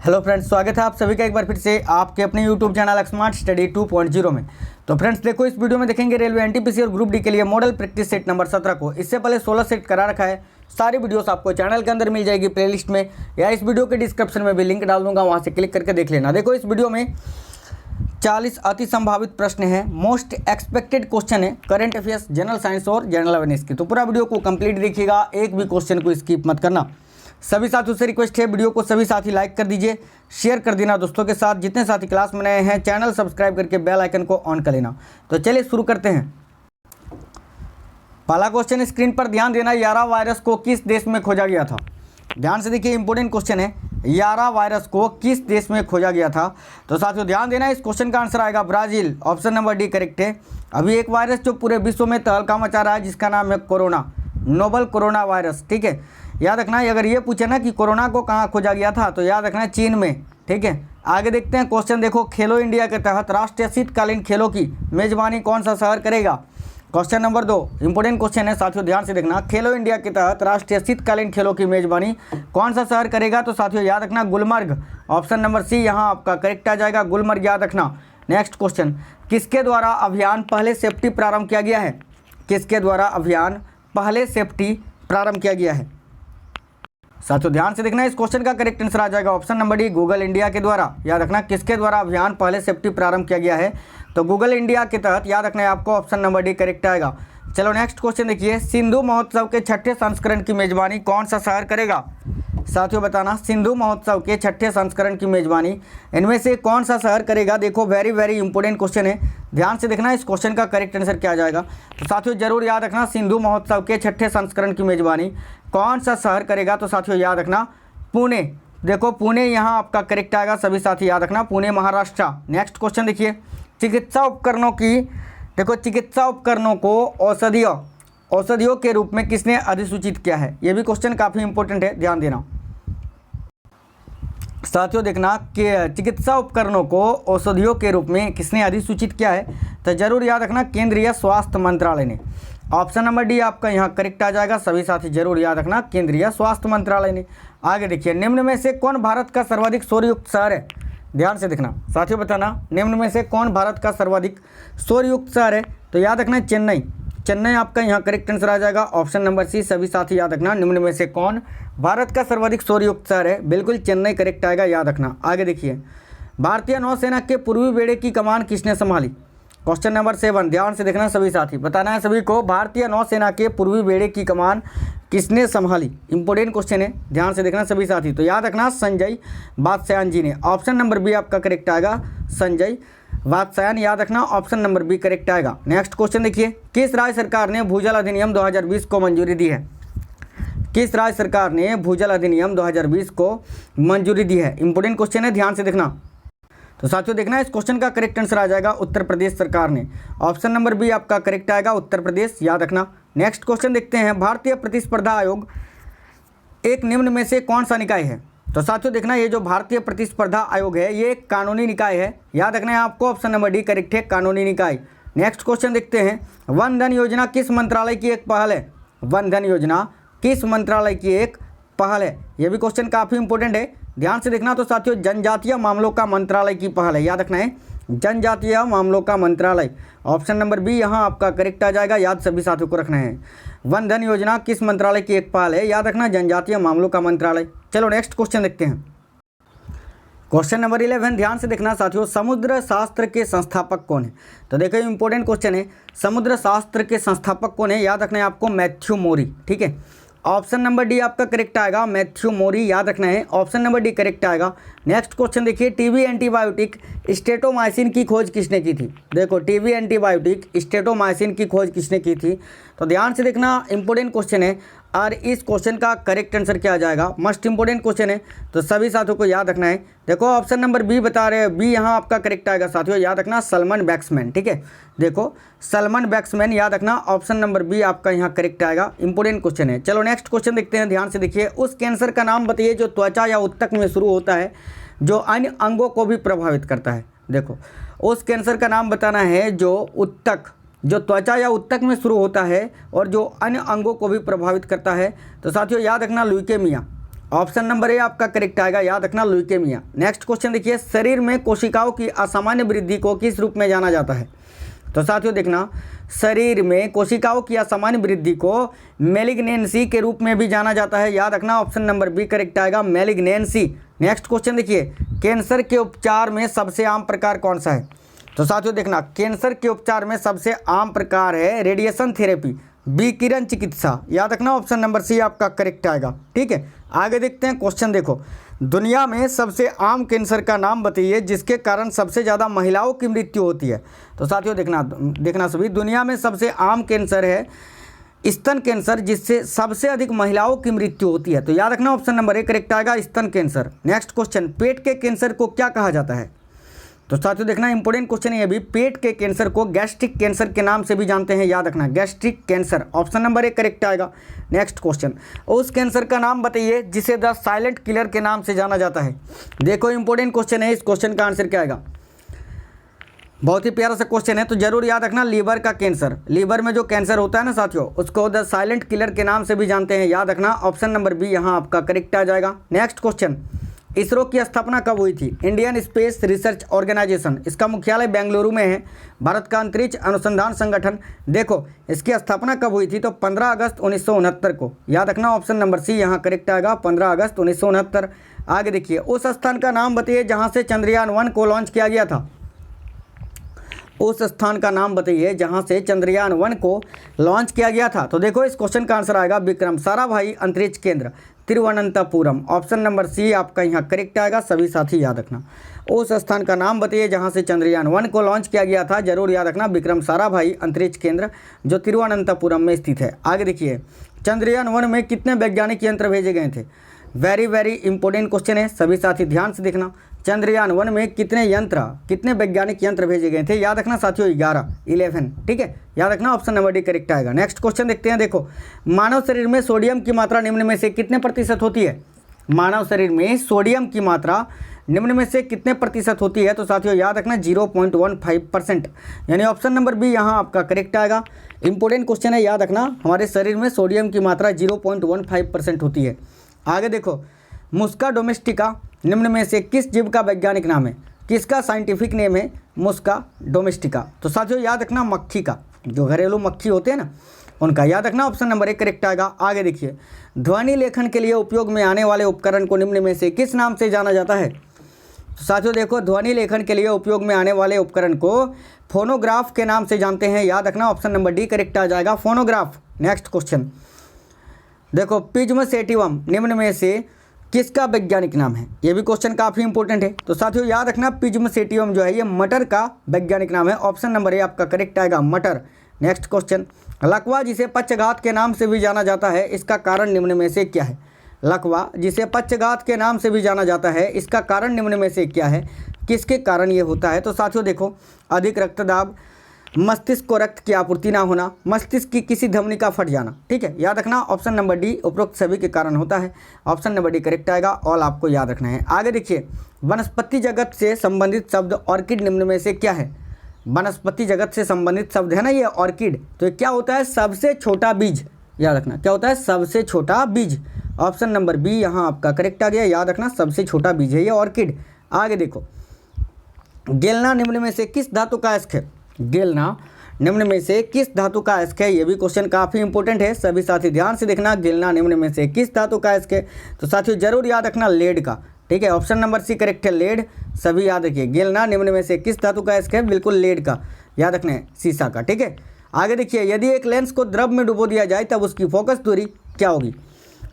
Hello friends, स्वागत है आप सभी का एक बार फिर से आपके अपने यूट्यूब चैनल स्मार्ट स्टडी 2.0 में। तो फ्रेंड्स देखो, इस वीडियो में देखेंगे रेलवे एनटीपीसी और ग्रुप डी के लिए मॉडल प्रैक्टिस सेट नंबर 17 को। इससे पहले 16 सेट करा रखा है। सारी वीडियोस आपको चैनल के अंदर मिल जाएगी प्लेलिस्ट में, या इस वीडियो के डिस्क्रिप्शन में भी लिंक डाल दूंगा, वहाँ से क्लिक करके देख लेना। देखो, इस वीडियो में 40 अति संभावित प्रश्न है, मोस्ट एक्सपेक्टेड क्वेश्चन है, करंट अफेयर्स, जनरल साइंस और जनरल अवेयरनेस की। तो पूरा वीडियो को कंप्लीट देखिएगा, एक भी क्वेश्चन को स्किप मत करना। सभी साथियों से रिक्वेस्ट है, वीडियो को सभी साथी लाइक कर दीजिए, शेयर कर देना दोस्तों के साथ। जितने साथी क्लास में नए हैं, चैनल सब्सक्राइब करके बेल आइकन को ऑन कर लेना। तो चलिए शुरू करते हैं। पहला क्वेश्चन स्क्रीन पर ध्यान देना, यारा वायरस को किस देश में खोजा गया था? ध्यान से देखिए, इंपॉर्टेंट क्वेश्चन है, यारा वायरस को किस देश में खोजा गया था? तो साथियों ध्यान देना, इस क्वेश्चन का आंसर आएगा Brazil. Option number D correct है। अभी एक वायरस जो पूरे विश्व में तहलका मचा रहा है, जिसका नाम है कोरोना, नोवल कोरोना वायरस। ठीक है, याद रखना। अगर ये पूछे ना कि कोरोना को कहाँ खोजा गया था, तो याद रखना चीन में। ठीक है, आगे देखते हैं क्वेश्चन। देखो, खेलो इंडिया के तहत राष्ट्रीय शीतकालीन खेलों की मेजबानी कौन सा शहर करेगा? क्वेश्चन नंबर 2 इंपॉर्टेंट क्वेश्चन है साथियों, ध्यान से देखना। खेलो इंडिया के तहत राष्ट्रीय शीतकालीन खेलों की मेजबानी कौन सा शहर करेगा? तो साथियों याद रखना गुलमर्ग। ऑप्शन नंबर सी यहाँ आपका करेक्ट आ जाएगा, गुलमर्ग, याद रखना। नेक्स्ट क्वेश्चन, किसके द्वारा अभियान पहले सेफ्टी प्रारंभ किया गया है? किसके द्वारा अभियान पहले सेफ्टी प्रारंभ किया गया है? साथियों ध्यान से देखना, इस क्वेश्चन का करेक्ट आंसर आ जाएगा option number D, Google India के द्वारा। याद रखना, किसके द्वारा अभियान पहले सेफ्टी प्रारंभ किया गया है? तो गूगल इंडिया के तहत, याद रखना है आपको, ऑप्शन नंबर डी करेक्ट आएगा। चलो नेक्स्ट क्वेश्चन देखिए, सिंधु महोत्सव के 6ठे संस्करण की मेजबानी कौन सा शहर करेगा? साथियों बताना, सिंधु महोत्सव के 6ठे संस्करण की मेजबानी इनमें से कौन सा शहर करेगा? देखो, वेरी वेरी इंपॉर्टेंट क्वेश्चन है, ध्यान से देखना, इस क्वेश्चन का करेक्ट आंसर क्या आ जाएगा। तो साथियों जरूर याद रखना, सिंधु महोत्सव के 6ठे संस्करण की मेजबानी कौन सा शहर करेगा? तो साथियों याद रखना पुणे। देखो, पुणे यहाँ आपका करेक्ट आएगा, सभी साथी याद रखना, पुणे महाराष्ट्र। नेक्स्ट क्वेश्चन देखिए, चिकित्सा उपकरणों की, देखो चिकित्सा उपकरणों को औषधियों के रूप में किसने अधिसूचित किया है? ये भी क्वेश्चन काफ़ी इंपॉर्टेंट है, ध्यान देना साथियों। देखना कि चिकित्सा उपकरणों को औषधियों के रूप में किसने अधिसूचित किया है? तो जरूर याद रखना, केंद्रीय स्वास्थ्य मंत्रालय ने। ऑप्शन नंबर डी आपका यहाँ करेक्ट आ जाएगा, सभी साथी जरूर याद रखना, केंद्रीय स्वास्थ्य मंत्रालय ने। आगे देखिए, निम्न में से कौन भारत का सर्वाधिक शोरयुक्त शहर है? ध्यान से देखना साथियों, बताना निम्न में से कौन भारत का सर्वाधिक शोरयुक्त शहर है? तो याद रखना चेन्नई। चेन्नई आपका यहाँ करेक्ट आंसर आ जाएगा, ऑप्शन नंबर सी, सभी साथी याद रखना, निम्न में से कौन भारत का सर्वाधिक शोरयुक्त शहर है? बिल्कुल चेन्नई करेक्ट आएगा, याद रखना। आगे देखिए, भारतीय नौसेना के पूर्वी बेड़े की कमान किसने संभाली? क्वेश्चन नंबर 7, ध्यान से देखना सभी साथी, बताना है सभी को, भारतीय नौसेना के पूर्वी बेड़े की कमान किसने संभाली? इंपॉर्टेंट क्वेश्चन है, ध्यान से देखना सभी साथी। तो याद रखना संजय वात्स्यायन जी ने। ऑप्शन नंबर बी आपका करेक्ट आएगा, संजय वात्स्यायन, याद रखना, ऑप्शन नंबर बी करेक्ट आएगा। नेक्स्ट क्वेश्चन देखिए, किस राज्य सरकार ने भूजल अधिनियम 2020 को मंजूरी दी है? किस राज्य सरकार ने भूजल अधिनियम 2020 को मंजूरी दी है? इंपॉर्टेंट क्वेश्चन है, ध्यान से देखना। तो साथियों देखना, इस क्वेश्चन का करेक्ट आंसर आ जाएगा उत्तर प्रदेश सरकार ने। ऑप्शन नंबर बी आपका करेक्ट आएगा, उत्तर प्रदेश, याद रखना। नेक्स्ट क्वेश्चन देखते हैं, भारतीय प्रतिस्पर्धा आयोग एक निम्न में से कौन सा निकाय है? तो साथियों देखना, ये जो भारतीय प्रतिस्पर्धा आयोग है, ये एक कानूनी निकाय है, याद रखना है आपको, ऑप्शन नंबर डी करेक्ट है, कानूनी निकाय। नेक्स्ट क्वेश्चन देखते हैं, वन धन योजना किस मंत्रालय की एक पहल है? वन धन योजना किस मंत्रालय की एक पहल है? ये भी क्वेश्चन काफ़ी इंपॉर्टेंट है, ध्यान से देखना। तो साथियों जनजातीय मामलों का मंत्रालय की पहल है, याद रखना है, जनजातीय मामलों का मंत्रालय। ऑप्शन नंबर बी यहाँ आपका करेक्ट आ जाएगा, याद सभी साथियों को रखना है। वन धन योजना किस मंत्रालय की एक पहल है? याद रखना, जनजातीय मामलों का मंत्रालय। चलो नेक्स्ट क्वेश्चन देखते हैं, क्वेश्चन नंबर 11, ध्यान से देखना साथियों, समुद्र शास्त्र के संस्थापक कौन है? तो देखो इंपॉर्टेंट क्वेश्चन है, समुद्र शास्त्र के संस्थापक कौन है? याद रखना है आपको, मैथ्यू मोरी। ठीक है, ऑप्शन नंबर डी आपका करेक्ट आएगा, मैथ्यू मोरी, याद रखना है, ऑप्शन नंबर डी करेक्ट आएगा। नेक्स्ट क्वेश्चन देखिए, टीबी एंटीबायोटिक स्ट्रेप्टोमाइसिन की खोज किसने की थी? देखो, टीबी एंटीबायोटिक स्ट्रेप्टोमाइसिन की खोज किसने की थी? तो ध्यान से देखना, इंपॉर्टेंट क्वेश्चन है, और इस क्वेश्चन का करेक्ट आंसर क्या आ जाएगा? मस्ट इंपॉर्टेंट क्वेश्चन है, तो सभी साथियों को याद रखना है। देखो ऑप्शन नंबर बी बता रहे हैं, बी यहाँ आपका करेक्ट आएगा साथियों, याद रखना, सलमन बैक्समैन। ठीक है, देखो सलमन बैक्समैन, याद रखना, ऑप्शन नंबर बी आपका यहाँ करेक्ट आएगा, इंपॉर्टेंट क्वेश्चन है। चलो नेक्स्ट क्वेश्चन देखते हैं, ध्यान से देखिए, उस कैंसर का नाम बताइए जो त्वचा या उत्तक में शुरू होता है, जो अन्य अंगों को भी प्रभावित करता है। देखो, उस कैंसर का नाम बताना है जो उत्तक, जो त्वचा या उत्तक में शुरू होता है और जो अन्य अंगों को भी प्रभावित करता है। तो साथियों याद रखना, ल्यूकेमिया। ऑप्शन नंबर ए आपका करेक्ट आएगा, याद रखना ल्यूकेमिया। नेक्स्ट क्वेश्चन देखिए, शरीर में कोशिकाओं की असामान्य वृद्धि को किस रूप में जाना जाता है? तो साथियों देखना, शरीर में कोशिकाओं की असामान्य वृद्धि को मैलिग्नेंसी के रूप में भी जाना जाता है, याद रखना ऑप्शन नंबर बी करेक्ट आएगा, मैलिग्नेंसी। नेक्स्ट क्वेश्चन देखिए, कैंसर के उपचार में सबसे आम प्रकार कौन सा है? तो साथियों देखना, कैंसर के उपचार में सबसे आम प्रकार है रेडिएशन थेरेपी, विकिरण चिकित्सा, याद रखना ऑप्शन नंबर सी आपका करेक्ट आएगा। ठीक है, आगे देखते हैं क्वेश्चन। देखो, दुनिया में सबसे आम कैंसर का नाम बताइए जिसके कारण सबसे ज़्यादा महिलाओं की मृत्यु होती है। तो साथियों देखना सभी, दुनिया में सबसे आम कैंसर है स्तन कैंसर, जिससे सबसे अधिक महिलाओं की मृत्यु होती है। तो याद रखना ऑप्शन नंबर ए करेक्ट आएगा, स्तन कैंसर। नेक्स्ट क्वेश्चन, पेट के कैंसर को क्या कहा जाता है? तो साथियों देखना, इंपॉर्टेंट क्वेश्चन है ये भी, पेट के कैंसर को गैस्ट्रिक कैंसर के नाम से भी जानते हैं, याद रखना gastric cancer, option number A correct आएगा। नेक्स्ट क्वेश्चन, उस कैंसर का नाम बताइए जिसे द साइलेंट किलर के नाम से जाना जाता है। देखो इंपॉर्टेंट क्वेश्चन है, इस क्वेश्चन का आंसर क्या आएगा? बहुत ही प्यारा सा क्वेश्चन है, तो जरूर याद रखना, लीवर का कैंसर, लीवर में जो कैंसर होता है ना साथियों, उसको द साइलेंट किलर के नाम से भी जानते हैं, याद रखना ऑप्शन नंबर बी यहाँ आपका करेक्ट आ जाएगा। नेक्स्ट क्वेश्चन, इसरो की स्थापना कब हुई थी? इंडियन स्पेस रिसर्च ऑर्गेनाइजेशन, इसका मुख्यालय बेंगलुरु में है, भारत का अंतरिक्ष अनुसंधान संगठन। देखो इसकी स्थापना कब हुई थी? तो 15 अगस्त 1969 को, याद रखना ऑप्शन नंबर सी यहाँ करेक्ट आएगा, 15 अगस्त 1969। आगे देखिए, उस स्थान का नाम बताइए जहाँ से चंद्रयान 1 को लॉन्च किया गया था। उस स्थान का नाम बताइए जहां से चंद्रयान 1 को लॉन्च किया गया था। तो देखो इस क्वेश्चन का आंसर आएगा विक्रम साराभाई अंतरिक्ष केंद्र, तिरुवनंतपुरम, ऑप्शन नंबर सी आपका यहाँ करेक्ट आएगा। सभी साथी याद रखना, उस स्थान का नाम बताइए जहां से चंद्रयान 1 को लॉन्च किया गया था, जरूर याद रखना विक्रम साराभाई अंतरिक्ष केंद्र जो तिरुवनंतपुरम में स्थित है। आगे देखिए, चंद्रयान 1 में कितने वैज्ञानिक यंत्र भेजे गए थे? वेरी इंपॉर्टेंट क्वेश्चन है, सभी साथी ध्यान से देखना। चंद्रयान 1 में कितने वैज्ञानिक यंत्र भेजे गए थे? याद रखना साथियों 11। ठीक है, याद रखना ऑप्शन नंबर डी करेक्ट आएगा। नेक्स्ट क्वेश्चन देखते हैं। देखो, मानव शरीर में सोडियम की मात्रा निम्न में से कितने प्रतिशत होती है? मानव शरीर में सोडियम की मात्रा निम्न में से कितने प्रतिशत होती है? तो साथियों याद रखना 0.15%, यानी ऑप्शन नंबर बी यहाँ आपका करेक्ट आएगा। इंपॉर्टेंट क्वेश्चन है, याद रखना, हमारे शरीर में सोडियम की मात्रा 0.15% होती है। आगे देखो, मुस्का डोमेस्टिका निम्न में से किस जीव का वैज्ञानिक नाम है? किसका साइंटिफिक नेम है मुस्का डोमेस्टिका? तो साथियों याद रखना मक्खी का, जो घरेलू मक्खी होते हैं ना उनका, याद रखना ऑप्शन नंबर ए करेक्ट आएगा। आगे देखिए, ध्वनि लेखन के लिए उपयोग में आने वाले उपकरण को निम्न में से किस नाम से जाना जाता है? तो साथियों देखो, ध्वनि लेखन के लिए उपयोग में आने वाले उपकरण को फोनोग्राफ के नाम से जानते हैं, याद रखना ऑप्शन नंबर डी करेक्ट आ जाएगा, फोनोग्राफ। नेक्स्ट क्वेश्चन देखो, पिज्म सेटिवम निम्न में से किसका वैज्ञानिक नाम है? ये भी क्वेश्चन काफ़ी इंपॉर्टेंट है। तो साथियों याद रखना, पिज्म सेटिवम जो है ये मटर का वैज्ञानिक नाम है, ऑप्शन नंबर ए आपका करेक्ट आएगा, मटर। नेक्स्ट क्वेश्चन, लकवा जिसे पक्षघात के नाम से भी जाना जाता है, इसका कारण निम्न में से क्या है? लकवा जिसे पक्षघात के नाम से भी जाना जाता है, इसका कारण निम्न में से क्या है? किसके कारण ये होता है? तो साथियों देखो, अधिक रक्तदाब, मस्तिष्क को रक्त की आपूर्ति ना होना, मस्तिष्क की किसी धमनी का फट जाना। ठीक है, याद रखना ऑप्शन नंबर डी उपरोक्त सभी के कारण होता है, ऑप्शन नंबर डी करेक्ट आएगा, ऑल आपको याद रखना है। आगे देखिए, वनस्पति जगत से संबंधित शब्द ऑर्किड निम्न में से क्या है? वनस्पति जगत से संबंधित शब्द है ना ये ऑर्किड, तो ये क्या होता है? सबसे छोटा बीज, याद रखना क्या होता है? सबसे छोटा बीज, ऑप्शन नंबर बी यहाँ आपका करेक्ट आ गया, याद रखना सबसे छोटा बीज है ये ऑर्किड। आगे देखो, गेलना निम्न में से किस धातु का अयस्क है? गेलना निम्न में से किस धातु का अयस्क है? ये भी क्वेश्चन काफ़ी इंपॉर्टेंट है, सभी साथी ध्यान से देखना, गेलना निम्न में से किस धातु का अयस्क है? तो साथियों जरूर याद रखना लेड का। ठीक है, ऑप्शन नंबर सी करेक्ट है, लेड। सभी याद रखिए, गेलना निम्न में से किस धातु का अयस्क है? बिल्कुल लेड का, याद रखना है, सीसा का। ठीक है, आगे देखिए, यदि एक लेंस को द्रव में डुबो दिया जाए तब उसकी फोकस दूरी क्या होगी?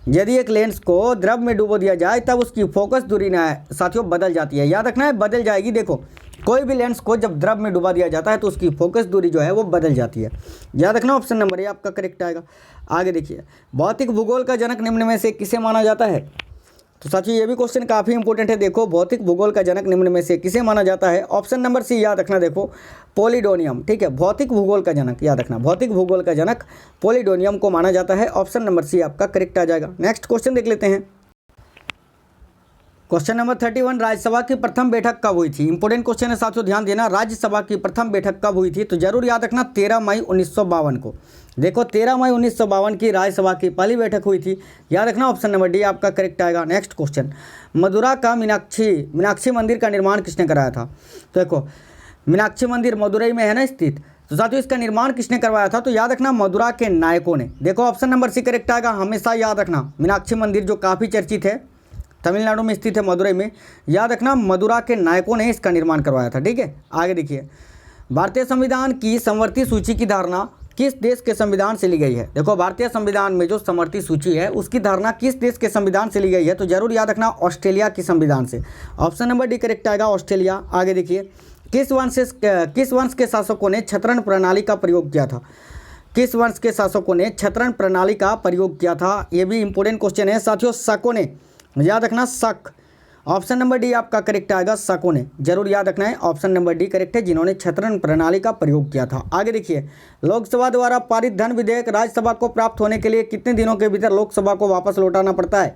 यदि एक लेंस को द्रव में डुबो दिया जाए तब उसकी फोकस दूरी ना साथियों बदल जाती है, याद रखना है बदल जाएगी। देखो, कोई भी लेंस को जब द्रव में डुबा दिया जाता है तो उसकी फोकस दूरी जो है वो बदल जाती है, याद रखना ऑप्शन नंबर ए आपका करेक्ट आएगा। आगे देखिए, भौतिक भूगोल का जनक निम्न में से किसे माना जाता है? तो साथियों ये भी क्वेश्चन काफ़ी इंपॉर्टेंट है। देखो, भौतिक भूगोल का जनक निम्न में से किसे माना जाता है? ऑप्शन नंबर सी याद रखना, देखो पोलिडोनियम। ठीक है, भौतिक भूगोल का जनक, याद रखना भौतिक भूगोल का जनक पोलिडोनियम को माना जाता है, ऑप्शन नंबर सी आपका करेक्ट आ जाएगा। नेक्स्ट क्वेश्चन देख लेते हैं। क्वेश्चन नंबर 31, राज्यसभा की प्रथम बैठक कब हुई थी? इंपॉर्टेंट क्वेश्चन है साथियों, ध्यान देना। राज्यसभा की प्रथम बैठक कब हुई थी? तो जरूर याद रखना 13 मई 1952 को। देखो 13 मई 1952 की राज्यसभा की पहली बैठक हुई थी, याद रखना। ऑप्शन नंबर डी आपका करेक्ट आएगा। नेक्स्ट क्वेश्चन, मदुरा का मीनाक्षी मंदिर का निर्माण किसने कराया था? तो देखो मीनाक्षी मंदिर मदुरई में है ना स्थित, तो साथियों इसका निर्माण किसने करवाया था? तो याद रखना मदुरा के नायकों ने। देखो ऑप्शन नंबर सी करेक्ट आएगा। हमेशा याद रखना मीनाक्षी मंदिर जो काफ़ी चर्चित है, तमिलनाडु में स्थित है, मदुरई में, याद रखना मदुरा के नायकों ने इसका निर्माण करवाया था। ठीक है, आगे देखिए, भारतीय संविधान की समवर्ती सूची की धारणा किस देश के संविधान से ली गई है? देखो भारतीय संविधान में जो समवर्ती सूची है उसकी धारणा किस देश के संविधान से ली गई है? तो जरूर याद रखना ऑस्ट्रेलिया की संविधान से। ऑप्शन नंबर डी करेक्ट आएगा, ऑस्ट्रेलिया। आगे देखिए, किस वंश के शासकों ने छत्रण प्रणाली का प्रयोग किया था? किस वंश के शासकों ने छत्रण प्रणाली का प्रयोग किया था? ये भी इंपॉर्टेंट क्वेश्चन है साथियों। शकों ने, याद रखना शक। ऑप्शन नंबर डी आपका करेक्ट आएगा, शकों ने। जरूर याद रखना है, ऑप्शन नंबर डी करेक्ट है, जिन्होंने छत्रण प्रणाली का प्रयोग किया था। आगे देखिए, लोकसभा द्वारा पारित धन विधेयक राज्यसभा को प्राप्त होने के लिए कितने दिनों के भीतर लोकसभा को वापस लौटाना पड़ता है?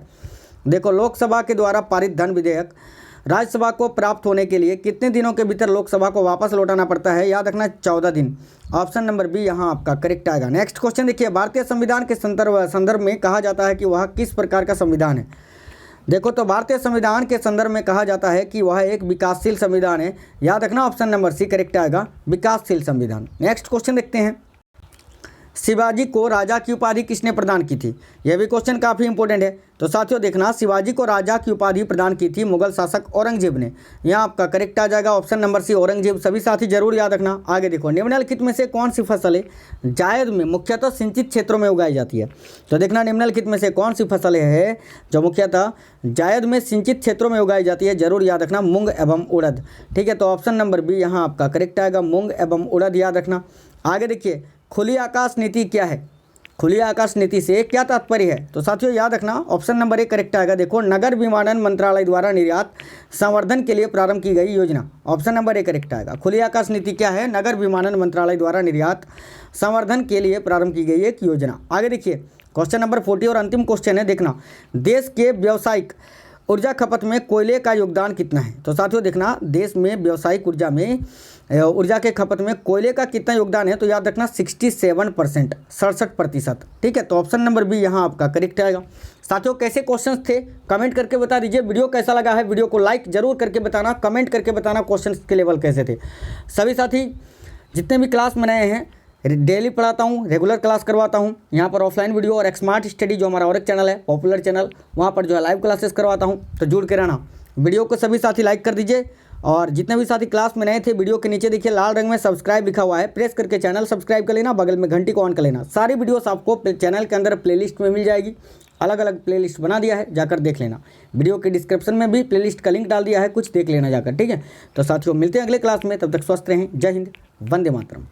देखो लोकसभा के द्वारा पारित धन विधेयक राज्यसभा को प्राप्त होने के लिए कितने दिनों के भीतर लोकसभा को वापस लौटाना पड़ता है? याद रखना 14 दिन। ऑप्शन नंबर बी यहाँ आपका करेक्ट आएगा। नेक्स्ट क्वेश्चन देखिए, भारतीय संविधान के संदर्भ में कहा जाता है कि वह किस प्रकार का संविधान है? देखो तो भारतीय संविधान के संदर्भ में कहा जाता है कि वह एक विकासशील संविधान है। याद रखना ऑप्शन नंबर सी करेक्ट आएगा, विकासशील संविधान। नेक्स्ट क्वेश्चन देखते हैं, शिवाजी को राजा की उपाधि किसने प्रदान की थी? यह भी क्वेश्चन काफ़ी इंपॉर्टेंट है। तो साथियों देखना, शिवाजी को राजा की उपाधि प्रदान की थी मुगल शासक औरंगजेब ने। यहाँ आपका करेक्ट आ जाएगा ऑप्शन नंबर सी, औरंगजेब। सभी साथी जरूर याद रखना। आगे देखो, निम्नलिखित में से कौन सी फसलें जायद में मुख्यतः सिंचित क्षेत्रों में उगाई जाती है? तो देखना, निम्नलिखित में से कौन सी फसलें हैं जो मुख्यतः जायद में सिंचित क्षेत्रों में उगाई जाती है? जरूर याद रखना, मूंग एवं उड़द। ठीक है, तो ऑप्शन नंबर बी यहाँ आपका करेक्ट आएगा, मूंग एवं उड़द, याद रखना। आगे देखिए, खुली आकाश नीति क्या है? खुली आकाश नीति से क्या तात्पर्य है? तो साथियों याद रखना, ऑप्शन नंबर ए करेक्ट आएगा। देखो, नगर विमानन मंत्रालय द्वारा निर्यात संवर्धन के लिए प्रारंभ की गई योजना। ऑप्शन नंबर ए करेक्ट आएगा। खुली आकाश नीति क्या है? नगर विमानन मंत्रालय द्वारा निर्यात संवर्धन के लिए प्रारंभ की गई एक योजना। आगे देखिए, क्वेश्चन नंबर 40 और अंतिम क्वेश्चन है, देखना, देश के व्यावसायिक ऊर्जा खपत में कोयले का योगदान कितना है? तो साथियों देखना, देश में व्यावसायिक ऊर्जा के खपत में कोयले का कितना योगदान है? तो याद रखना 67%, 67%। ठीक है, तो ऑप्शन नंबर बी यहाँ आपका करेक्ट आएगा। साथियों कैसे क्वेश्चंस थे कमेंट करके बता दीजिए। वीडियो कैसा लगा है, वीडियो को लाइक जरूर करके बताना, कमेंट करके बताना क्वेश्चंस के लेवल कैसे थे। सभी साथी जितने भी क्लास में नए हैं, डेली पढ़ाता हूँ, रेगुलर क्लास करवाता हूँ। यहाँ पर ऑफलाइन वीडियो और स्मार्ट स्टडी जो हमारा और एक चैनल है, पॉपुलर चैनल, वहाँ पर जो है लाइव क्लासेस करवाता हूँ, तो जुड़ के रहना। वीडियो को सभी साथी लाइक कर दीजिए, और जितने भी साथी क्लास में नए थे, वीडियो के नीचे देखिए लाल रंग में सब्सक्राइब लिखा हुआ है, प्रेस करके चैनल सब्सक्राइब कर लेना, बगल में घंटी को ऑन कर लेना। सारी वीडियोस आपको चैनल के अंदर प्लेलिस्ट में मिल जाएगी, अलग अलग प्लेलिस्ट बना दिया है, जाकर देख लेना। वीडियो के डिस्क्रिप्शन में भी प्लेलिस्ट का लिंक डाल दिया है, कुछ देख लेना जाकर। ठीक है, तो साथियों मिलते हैं अगले क्लास में, तब तक स्वस्थ रहें। जय हिंद, वंदे मातरम।